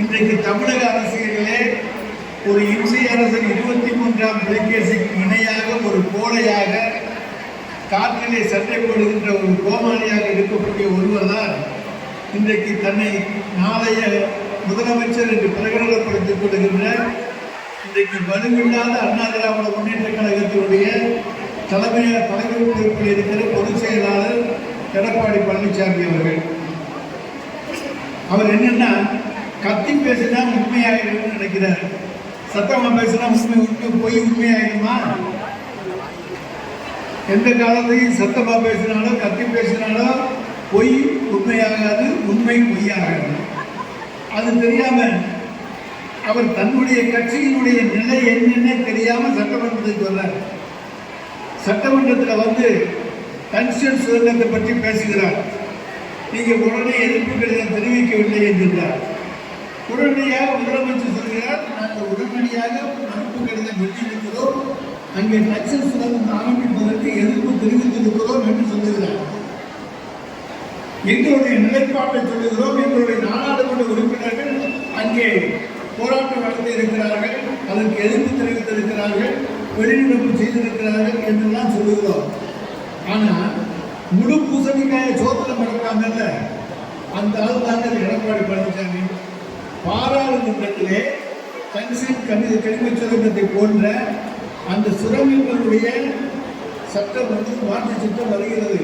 இன்றைக்கு தமிழக அரசியலிலே ஒரு இந்திய அரசின் 23ஆம் புலிகேசிக்கு இணையாக ஒரு கோடையாக காற்றிலே சட்டை போடுகின்ற ஒரு கோமாளியாக இருக்கக்கூடிய ஒருவர் தான் இன்றைக்கு தன்னை நாளைய முதலமைச்சர் என்று பிரகடனப்படுத்திக் கொள்கின்ற இன்றைக்கு வலுவில்லாத அண்ணா திராவிட முன்னேற்ற கழகத்தினுடைய தலைவர் பொறுப்பில் இருக்கிற பொதுச் செயலாளர் எடப்பாடி பழனிசாமி அவர்கள். அவர் என்னன்னா கத்தி பேசினா உண்மையாயிருன்னு நினைக்கிறார். சத்தமா பேசினா உண்மையாயிருமா? எந்த காலத்தையும் சத்தமா பேசினாலும் கத்தி பேசினாலும் பொய் உண்மையாகாது, உண்மை பொய்யாகாது. அது தெரியாம அவர் தன்னுடைய கட்சியினுடைய நிலை என்னன்னே தெரியாம சட்டமன்றத்துக்கு வர்றார். சட்டமன்றத்தில் கன்ஸ்டியூஷன் சுதந்திரத்தை பற்றி பேசுகிறார். நீங்க உடனே எதிர்ப்பு கடிதம் தெரிவிக்கவில்லை என்கிறார். உடனடியாக முதலமைச்சர் சொல்கிறார், நாங்கள் உடனடியாக மறுப்பு கடிதம் வெளியிட்டிருக்கிறோம், அங்கே நக்சல் சுதந்திரம் ஆரம்பிப்பதற்கு எதிர்ப்பு தெரிவித்திருக்கிறோம் என்று சொல்லுகிறார். எங்களுடைய நிலைப்பாட்டை சொல்லுகிறோம், எங்களுடைய நாடாளுமன்ற உறுப்பினர்கள் அங்கே போராட்டம் நடத்தி இருக்கிறார்கள், அதற்கு எதிர்ப்பு தெரிவித்திருக்கிறார்கள், வெளிநடப்பு செய்திருக்கிறார்கள் என்றெல்லாம் சொல்லுகிறோம். ஆனால் முழு பூசணிக்காய சோதனை நடக்காமல்ல அந்த ஆள் தாங்க எடப்பாடி பழனிசாமி. பாராளுமன்றத்திலே கன்சீல் கனிம சுரங்கத்தை போன்ற அந்த சுரங்கங்களுடைய சட்டம் மாற்று சட்டம் வருகிறது.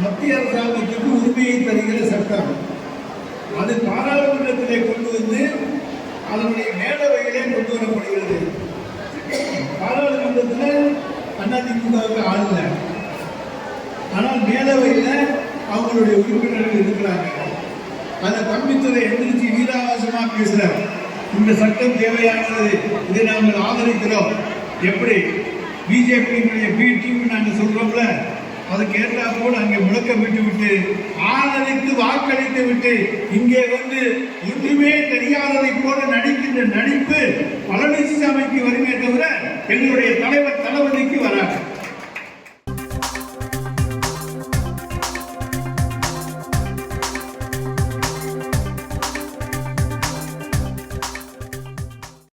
மத்திய அரசாங்கத்துக்கு உரிமையை தருகிற சட்டம். அது பாராளுமன்றத்திலே கொண்டு வந்து அதனுடைய மேலவையிலே கொண்டு வரப்படுகிறது. பாராளுமன்றத்தில் அதிமுகவுக்கு ஆள் இல்லை, ஆனால் மேலவையில் அவங்களுடைய உறுப்பினர்கள் இருக்கிறாங்க. அந்த தம்பித்துறை எந்திரிச்சு வீராவாசமா பேசுறார், இந்த சட்டம் தேவையானது, இதை நாங்கள் ஆதரிக்கிறோம். எப்படி பிஜேபியினுடைய பி டீம் நாங்கள் சொல்றோம்ல, அதுக்கு ஏற்றாப்போல் அங்கே முழக்கமிட்டு விட்டு ஆதரித்து வாக்களித்து விட்டு இங்கே ஒன்றுமே தெரியாததை போல நடிக்கின்ற நடிப்பு பழனிசாமிக்கு